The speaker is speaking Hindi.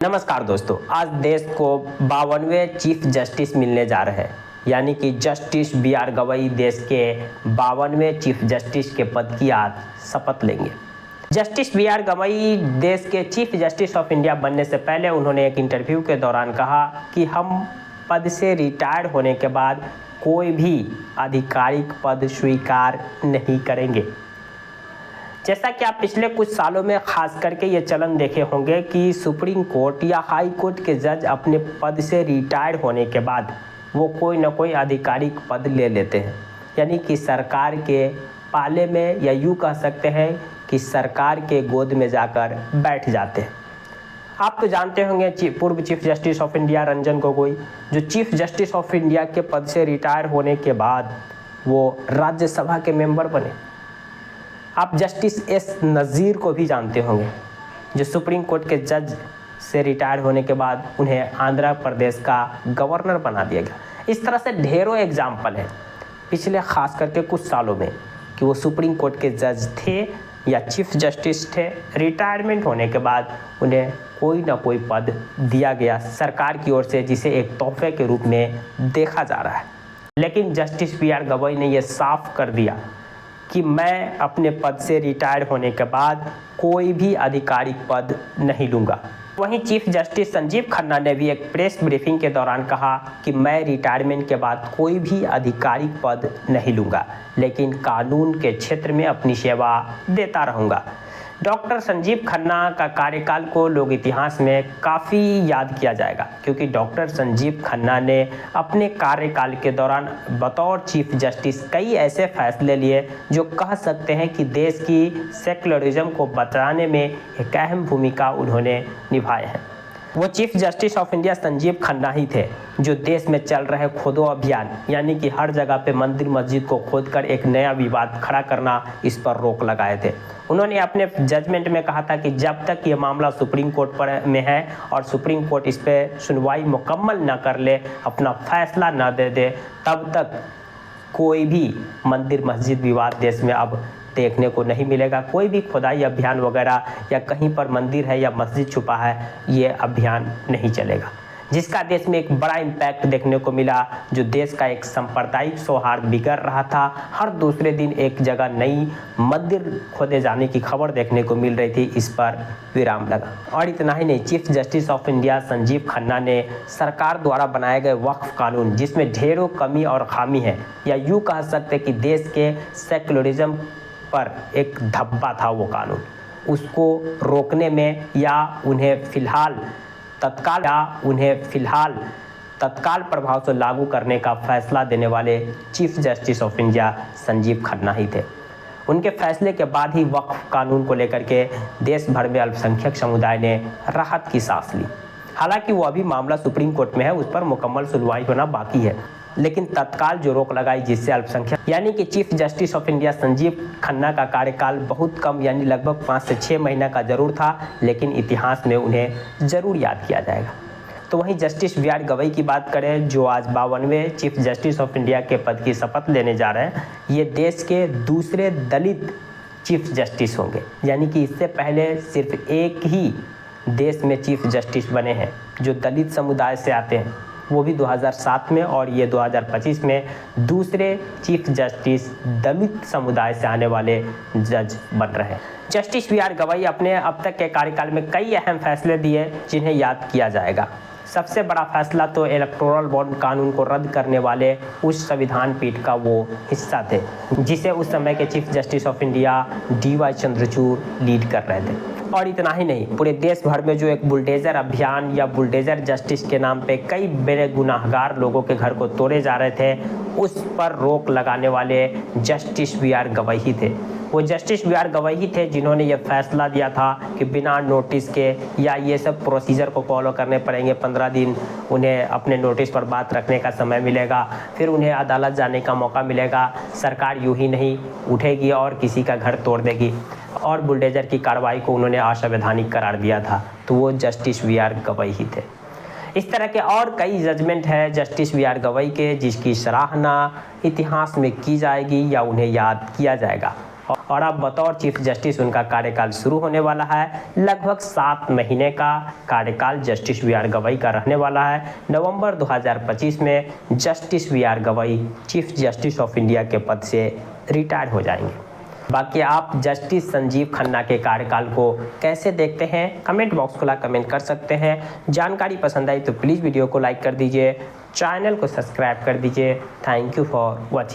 नमस्कार दोस्तों, आज देश को 52वें चीफ जस्टिस मिलने जा रहे हैं। यानी कि जस्टिस बी.आर. गवई देश के 52वें चीफ जस्टिस के पद की आज शपथ लेंगे। Justice B R. गवई देश के चीफ जस्टिस ऑफ इंडिया बनने से पहले उन्होंने एक इंटरव्यू के दौरान कहा कि हम पद से रिटायर होने के बाद कोई भी आधिकारिक पद स्वीकार नहीं करेंगे। जैसा कि आप पिछले कुछ सालों में खास करके ये चलन देखे होंगे कि सुप्रीम कोर्ट या हाई कोर्ट के जज अपने पद से रिटायर होने के बाद वो कोई ना कोई आधिकारिक पद ले लेते हैं, यानी कि सरकार के पाले में, या यूँ कह सकते हैं कि सरकार के गोद में जाकर बैठ जाते हैं। आप तो जानते होंगे पूर्व chief justice of India Ranjan Gogoi, जो चीफ जस्टिस ऑफ इंडिया के पद से रिटायर होने के बाद वो राज्यसभा के मेंबर बने। आप जस्टिस एस नज़ीर को भी जानते होंगे, जो सुप्रीम कोर्ट के जज से रिटायर होने के बाद उन्हें आंध्र प्रदेश का गवर्नर बना दिया गया। इस तरह से ढेरों एग्जाम्पल हैं पिछले खास करके कुछ सालों में कि वो सुप्रीम कोर्ट के जज थे या चीफ जस्टिस थे, रिटायरमेंट होने के बाद उन्हें कोई ना कोई पद दिया गया सरकार की ओर से, जिसे एक तोहफे के रूप में देखा जा रहा है। लेकिन जस्टिस बी.आर. गवई ने यह साफ कर दिया कि मैं अपने पद से रिटायर होने के बाद कोई भी आधिकारिक पद नहीं लूँगा। वहीं चीफ जस्टिस संजीव खन्ना ने भी एक प्रेस ब्रीफिंग के दौरान कहा कि मैं रिटायरमेंट के बाद कोई भी आधिकारिक पद नहीं लूँगा, लेकिन कानून के क्षेत्र में अपनी सेवा देता रहूँगा। डॉक्टर संजीव खन्ना का कार्यकाल को लोग इतिहास में काफ़ी याद किया जाएगा, क्योंकि डॉक्टर संजीव खन्ना ने अपने कार्यकाल के दौरान बतौर चीफ जस्टिस कई ऐसे फैसले लिए जो कह सकते हैं कि देश की सेक्युलरिज्म को बचाने में एक अहम भूमिका उन्होंने निभाए हैं। वो chief justice of India Sanjiv Khanna ही थे जो देश में चल रहे खोदो अभियान, यानी कि हर जगह पे मंदिर मस्जिद को खोदकर एक नया विवाद खड़ा करना, इस पर रोक लगाए थे। उन्होंने अपने जजमेंट में कहा था कि जब तक ये मामला सुप्रीम कोर्ट पर में है और सुप्रीम कोर्ट इस पर सुनवाई मुकम्मल न कर ले, अपना फैसला न दे दे, तब तक कोई भी मंदिर मस्जिद विवाद देश में अब देखने को नहीं मिलेगा। कोई भी खुदाई अभियान वगैरह या कहीं पर मंदिर है या मस्जिद छुपा है, ये अभियान नहीं चलेगा, जिसका देश में एक बड़ा इम्पैक्ट देखने को मिला। जो देश का एक सांप्रदायिक सौहार्द बिगड़ रहा था, हर दूसरे दिन एक जगह नई मंदिर खोदे जाने की खबर देखने को मिल रही थी, इस पर विराम लगा। और इतना ही नहीं, chief justice of India Sanjiv Khanna ने सरकार द्वारा बनाए गए वक्फ कानून, जिसमें ढेरों कमी और खामी है, या यूँ कह सकते कि देश के सेक्युलरिज्म पर एक धब्बा था वो कानून, उसको रोकने में या उन्हें फिलहाल तत्काल प्रभाव से लागू करने का फैसला देने वाले chief justice of India Sanjiv Khanna ही थे। उनके फैसले के बाद ही वक्फ कानून को लेकर के देश भर में अल्पसंख्यक समुदाय ने राहत की सांस ली। हालांकि वो अभी मामला सुप्रीम कोर्ट में है, उस पर मुकम्मल सुनवाई होना बाकी है, लेकिन तत्काल जो रोक लगाई जिससे अल्पसंख्यक, यानी कि chief justice of India Sanjiv Khanna का कार्यकाल बहुत कम, यानी लगभग 5 से 6 महीना का जरूर था, लेकिन इतिहास में उन्हें ज़रूर याद किया जाएगा। तो वहीं जस्टिस बी.आर. गवई की बात करें, जो आज 52वें चीफ जस्टिस ऑफ इंडिया के पद की शपथ लेने जा रहे हैं, ये देश के दूसरे दलित चीफ जस्टिस होंगे। यानी कि इससे पहले सिर्फ एक ही देश में चीफ जस्टिस बने हैं जो दलित समुदाय से आते हैं, वो भी 2007 में, और ये 2025 में दूसरे चीफ जस्टिस दलित समुदाय से आने वाले जज बन रहे हैं। Justice B R. गवई अपने अब तक के कार्यकाल में कई अहम फैसले दिए जिन्हें याद किया जाएगा। सबसे बड़ा फैसला तो इलेक्टोरल बॉन्ड कानून को रद्द करने वाले उस संविधान पीठ का वो हिस्सा थे, जिसे उस समय के chief justice of India D.Y.. Chandrachud lead कर रहे थे। और इतना ही नहीं, पूरे देश भर में जो एक बुलडोजर अभियान या बुलडोजर जस्टिस के नाम पे कई बड़े गुनाहगार लोगों के घर को तोड़े जा रहे थे, उस पर रोक लगाने वाले जस्टिस बी.आर. गवई ही थे। वो जस्टिस बी.आर. गवई ही थे जिन्होंने ये फैसला दिया था कि बिना नोटिस के या ये सब प्रोसीजर को फॉलो करने पड़ेंगे, 15 दिन उन्हें अपने नोटिस पर बात रखने का समय मिलेगा, फिर उन्हें अदालत जाने का मौका मिलेगा, सरकार यूं ही नहीं उठेगी और किसी का घर तोड़ देगी, और बुलडोजर की कार्रवाई को उन्होंने असंवैधानिक करार दिया था। तो वो जस्टिस बी.आर. गवई ही थे। इस तरह के और कई जजमेंट है जस्टिस बी.आर. गवई के, जिसकी सराहना इतिहास में की जाएगी या उन्हें याद किया जाएगा। और अब बतौर चीफ जस्टिस उनका कार्यकाल शुरू होने वाला है। लगभग 7 महीने का कार्यकाल जस्टिस बी आर गवई का रहने वाला है। नवंबर 2025 में justice B R Gavai chief justice of India के पद से रिटायर हो जाएंगे। बाकी आप जस्टिस संजीव खन्ना के कार्यकाल को कैसे देखते हैं, कमेंट बॉक्स खुला कमेंट कर सकते हैं। जानकारी पसंद आई तो प्लीज़ वीडियो को लाइक कर दीजिए, चैनल को सब्सक्राइब कर दीजिए। Thank you for watching.